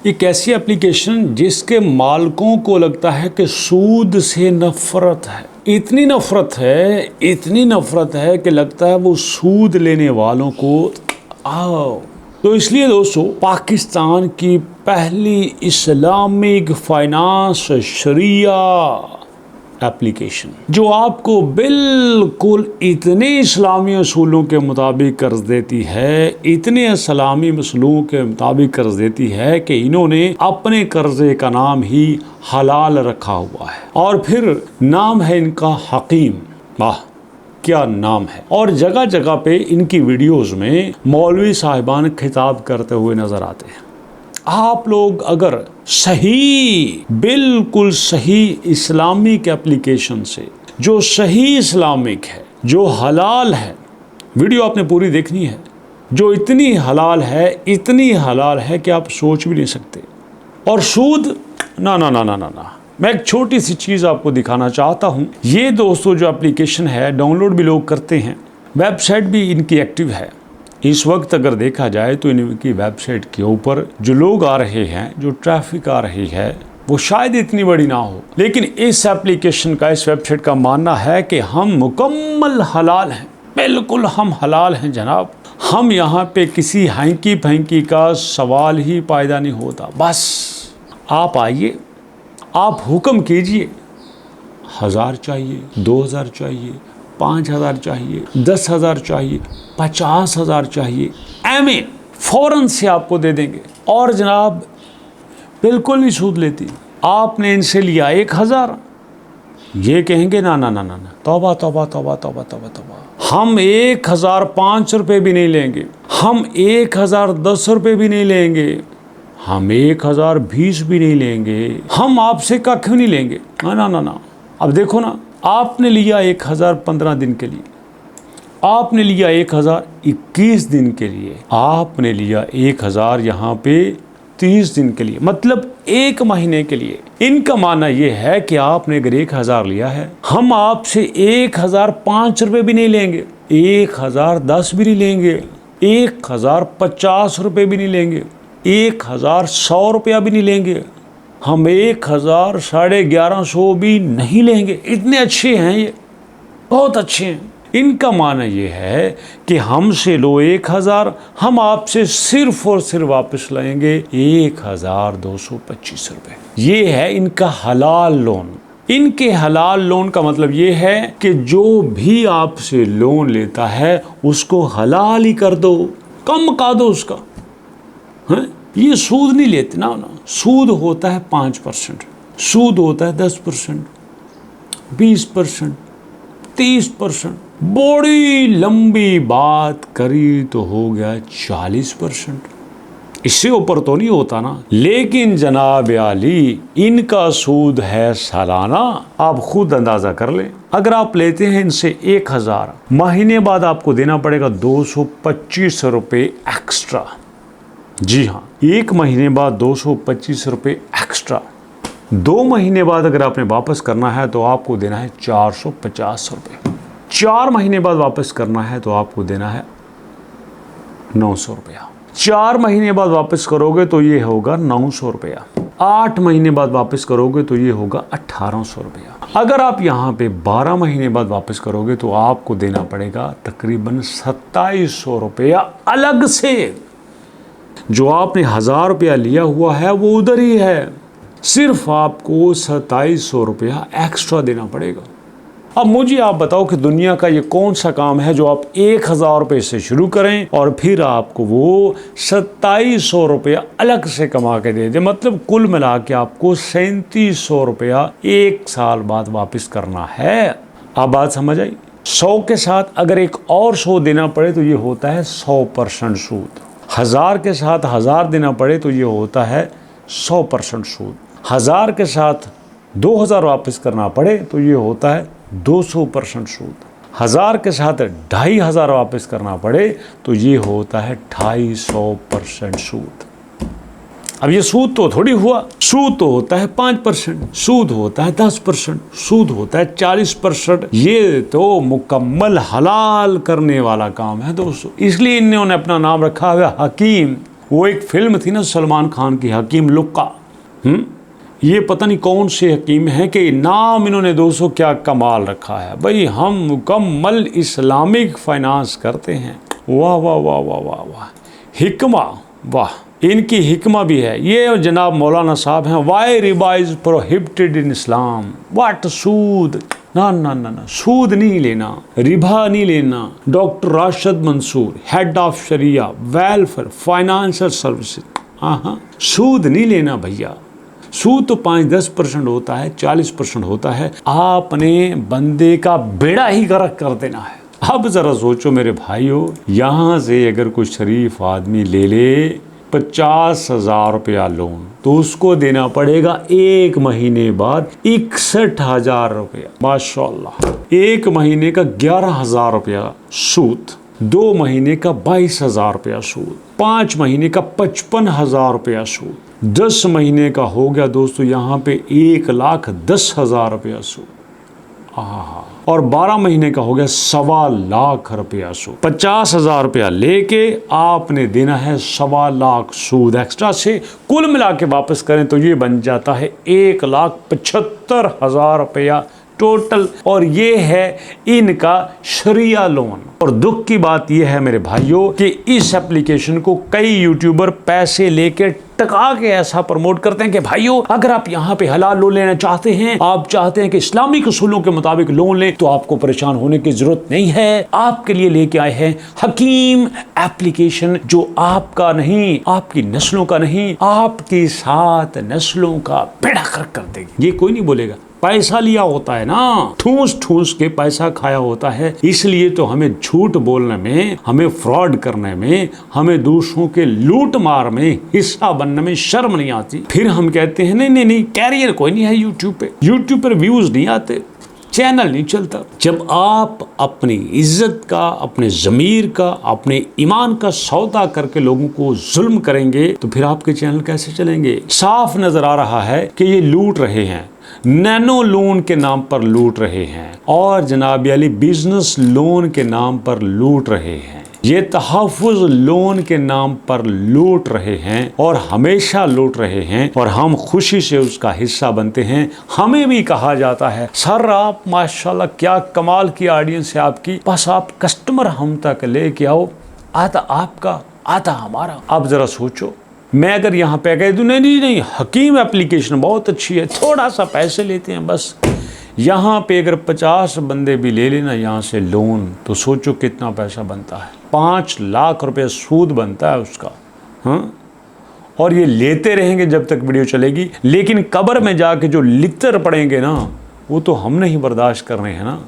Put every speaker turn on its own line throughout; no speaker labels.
एक ऐसी एप्लीकेशन जिसके मालिकों को लगता है कि सूद से नफरत है, इतनी नफरत है कि लगता है वो सूद लेने वालों को आओ। तो इसलिए दोस्तों, पाकिस्तान की पहली इस्लामिक फाइनेंस शरिया एप्लीकेशन जो आपको बिल्कुल इतने इस्लामी असूलों के मुताबिक कर्ज देती है, इतने इस्लामी मसलूओं के मुताबिक कर्ज देती है कि इन्होंने अपने कर्जे का नाम ही हलाल रखा हुआ है। और फिर नाम है इनका हकीम। वाह क्या नाम है। और जगह जगह पे इनकी वीडियोस में मौलवी साहिबान खिताब करते हुए नजर आते हैं। आप लोग अगर सही, बिल्कुल सही इस्लामिक एप्लीकेशन से, जो सही इस्लामिक है, जो हलाल है, वीडियो आपने पूरी देखनी है, जो इतनी हलाल है कि आप सोच भी नहीं सकते। और सूद ना ना ना ना ना ना। मैं एक छोटी सी चीज़ आपको दिखाना चाहता हूँ। ये दोस्तों जो एप्लीकेशन है, डाउनलोड भी लोग करते हैं, वेबसाइट भी इनकी एक्टिव है। इस वक्त अगर देखा जाए तो इनकी वेबसाइट के ऊपर जो लोग आ रहे हैं, जो ट्रैफिक आ रही है, वो शायद इतनी बड़ी ना हो, लेकिन इस एप्लीकेशन का, इस वेबसाइट का मानना है कि हम मुकम्मल हलाल हैं, बिल्कुल हम हलाल हैं जनाब। हम यहाँ पे किसी हैंकी फैंकी का सवाल ही पैदा नहीं होता। बस आप आइए, आप हुक्म कीजिए, 1000 चाहिए, 2000 चाहिए, 5000 चाहिए, 10,000 चाहिए, 50,000 चाहिए, आमीन, फौरन से आपको दे देंगे। और जनाब बिल्कुल नहीं सूद लेती। आपने इनसे लिया 1000, ये कहेंगे ना ना ना ना ना, तौबा तौबा तौबा तौबा तौबा तौबा, हम 1005 रुपये भी नहीं लेंगे, हम 1010 रुपये भी नहीं लेंगे, हम 1020 भी नहीं लेंगे, हम आपसे कख नहीं लेंगे। ना ना ना ना। अब देखो ना, आपने लिया 1015 दिन के लिए, आपने लिया 1021 दिन के लिए, आपने लिया 1000 यहाँ पे 30 दिन के लिए, मतलब 1 महीने के लिए। इनका मानना ये है कि आपने अगर 1000 लिया है, हम आपसे 1005 रुपये भी नहीं लेंगे, 1010 भी नहीं लेंगे, 1050 रुपये भी नहीं लेंगे, 1100 रुपया भी नहीं लेंगे, हम 1150 भी नहीं लेंगे। इतने अच्छे हैं ये, बहुत अच्छे हैं। इनका मानना ये है कि हमसे लो 1000, हम आपसे सिर्फ और सिर्फ वापस लाएंगे 1225 रुपये। ये है इनका हलाल लोन। इनके हलाल लोन का मतलब ये है कि जो भी आपसे लोन लेता है उसको हलाल ही कर दो, कम का दो उसका। है ये सूद नहीं लेते ना। सूद होता है 5%, सूद होता है 10%, 20%, 30%, बड़ी लंबी बात करी तो हो गया 40%। इससे ऊपर तो नहीं होता ना। लेकिन जनाब आली, इनका सूद है सालाना। आप खुद अंदाजा कर लें। अगर आप लेते हैं इनसे 1000, महीने बाद आपको देना पड़ेगा 225 रुपये एक्स्ट्रा। जी हाँ, 1 महीने बाद 225 रुपये एक्स्ट्रा। 2 महीने बाद अगर आपने वापस करना है तो आपको देना है 450 रुपये। 4 महीने बाद वापस करना है तो आपको देना है 900 रुपया। 4 महीने बाद वापस करोगे तो ये होगा 900 रुपया। 8 महीने बाद वापस करोगे तो ये होगा 1800 रुपया। अगर आप यहाँ पे 12 महीने बाद वापस करोगे तो आपको देना पड़ेगा तकरीबन 2700 रुपया अलग से। जो आपने 1000 रुपया लिया हुआ है वो उधर ही है, सिर्फ आपको 2700 रुपया एक्स्ट्रा देना पड़ेगा। अब मुझे आप बताओ कि दुनिया का ये कौन सा काम है जो आप 1000 रुपये से शुरू करें और फिर आपको वो 2700 रुपया अलग से कमा के दे दे। मतलब कुल मिला के आपको 3700 रुपया 1 साल बाद वापस करना है। आप बात समझ आई? 100 के साथ अगर एक और 100 देना पड़े तो ये होता है 100% सूद। 1000 के साथ 1000 देना पड़े तो ये होता है 100% सूद। 1000 के साथ 2000 वापस करना पड़े तो ये होता है 200% सूद। 1000 के साथ 2500 वापस करना पड़े तो ये होता है 250% सूद। अब ये सूद तो थोड़ी हुआ, सूद तो होता है 5%, सूद होता है 10%, सूद होता है 40%। ये तो मुकम्मल हलाल करने वाला काम है दोस्तों। इसलिए इन्होंने अपना नाम रखा हुआ हकीम। वो एक फिल्म थी ना सलमान खान की, हकीम लुक्का। ये पता नहीं कौन से हकीम हैं कि नाम इन्होंने दोस्तों क्या कमाल रखा है। भाई हम मुकम्मल इस्लामिक फाइनेंस करते हैं। वाह वाह वाह वाह वाह वाह, हिकमा, वाह, इनकी हिकमा भी है। ये जनाब मौलाना साहब हैं, वाई रिबा is prohibited in Islam. What, सूद, ना ना ना ना, सूद नहीं लेना, रिबा नहीं लेना। Doctor Rashid Mansoor, head of Sharia welfare financial services, हाँ, सूद नहीं लेना भैया। सूद तो 5-10% होता है, 40% होता है। आपने बंदे का बेड़ा ही गर्क कर देना है। अब जरा सोचो मेरे भाइयों, यहाँ से अगर कोई शरीफ आदमी ले ले 50,000 रुपया लोन, तो उसको देना पड़ेगा 1 महीने बाद 61,000 रुपया। माशाल्लाह, 1 महीने का 11,000 रुपया सूद, 2 महीने का 22,000 रुपया सूद, 5 महीने का 55,000 रुपया सूद, 10 महीने का हो गया दोस्तों यहाँ पे 1,10,000 रुपया सूद, और 12 महीने का हो गया 1,25,00,000 रुपया सूद। 50,000 रुपया लेके आपने देना है 1,25,00,000 सूद एक्स्ट्रा से। कुल मिला के वापस करें तो ये बन जाता है 1,75,000 रुपया टोटल। और ये है इनका शरिया लोन। और दुख की बात यह है मेरे भाइयों कि इस एप्लीकेशन को कई यूट्यूबर पैसे लेके टका के ऐसा प्रमोट करते हैं कि भाइयों अगर आप यहाँ पे हलाल लोन लेना चाहते हैं, आप चाहते हैं कि इस्लामिक उसूलों के मुताबिक लोन लें, तो आपको परेशान होने की जरूरत नहीं है। आपके लिए लेके आए हैं हकीम एप्लीकेशन, जो आपका नहीं, आपकी नस्लों का नहीं, आपकी 7 नस्लों का बेड़ा गर्क कर देगी। ये कोई नहीं बोलेगा, पैसा लिया होता है ना, ठूस ठूस के पैसा खाया होता है। इसलिए तो हमें झूठ बोलने में, हमें फ्रॉड करने में, हमें दूसरों के लूट मार में हिस्सा बनने में शर्म नहीं आती। फिर हम कहते हैं नहीं नहीं नहीं, कैरियर कोई नहीं है यूट्यूब पर व्यूज नहीं आते, चैनल नहीं चलता। जब आप अपनी इज्जत का, अपने ज़मीर का, अपने ईमान का सौदा करके लोगों को जुल्म करेंगे, तो फिर आपके चैनल कैसे चलेंगे? साफ नजर आ रहा है कि ये लूट रहे हैं, नैनो लोन के नाम पर लूट रहे हैं, और जनाब अली बिजनेस लोन के नाम पर लूट रहे हैं, ये तहफ़्फ़ुज़ लोन के नाम पर लूट रहे हैं, और हमेशा लूट रहे हैं, और हम खुशी से उसका हिस्सा बनते हैं। हमें भी कहा जाता है सर आप माशाल्लाह क्या कमाल की ऑडियंस है आपकी, बस आप कस्टमर हम तक लेके आओ, आधा आपका आधा हमारा। अब जरा सोचो, मैं अगर यहाँ पे कह दूँ नहीं नहीं हकीम एप्लीकेशन बहुत अच्छी है, थोड़ा सा पैसे लेते हैं बस, यहाँ पे अगर 50 बंदे भी ले लेना यहाँ से लोन, तो सोचो कितना पैसा बनता है। 5 लाख रुपए सूद बनता है उसका, हाँ। और ये लेते रहेंगे जब तक वीडियो चलेगी, लेकिन कब्र में जाके जो लितर पड़ेंगे ना, वो तो हम नहीं बर्दाश्त कर रहे हैं ना।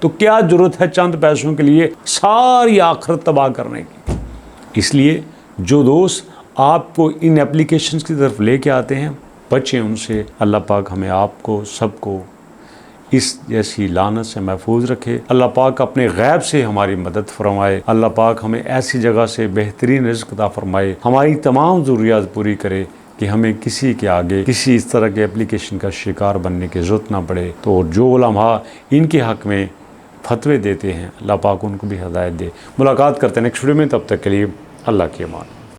तो क्या जरूरत है चंद पैसों के लिए सारी आखिरत तबाह करने की? इसलिए जो दोस्त आपको इन एप्लीकेशंस की तरफ लेके आते हैं, बचें उनसे। अल्लाह पाक हमें आपको सबको इस जैसी लानत से महफूज रखे। अल्लाह पाक अपने गैब से हमारी मदद फरमाए। अल्लाह पाक हमें ऐसी जगह से बेहतरीन रिज़्क़ अता फरमाए, हमारी तमाम ज़रूरियात पूरी करे कि हमें किसी के आगे किसी इस तरह के एप्लीकेशन का शिकार बनने की ज़रूरत ना पड़े। तो जो उलमा इनके हक़ में फतवे देते हैं, अल्लाह पाक उनको भी हिदायत दे। मुलाकात करते हैं नेक्स्ट वीडियो में, तब तक के लिए अल्लाह की अमान।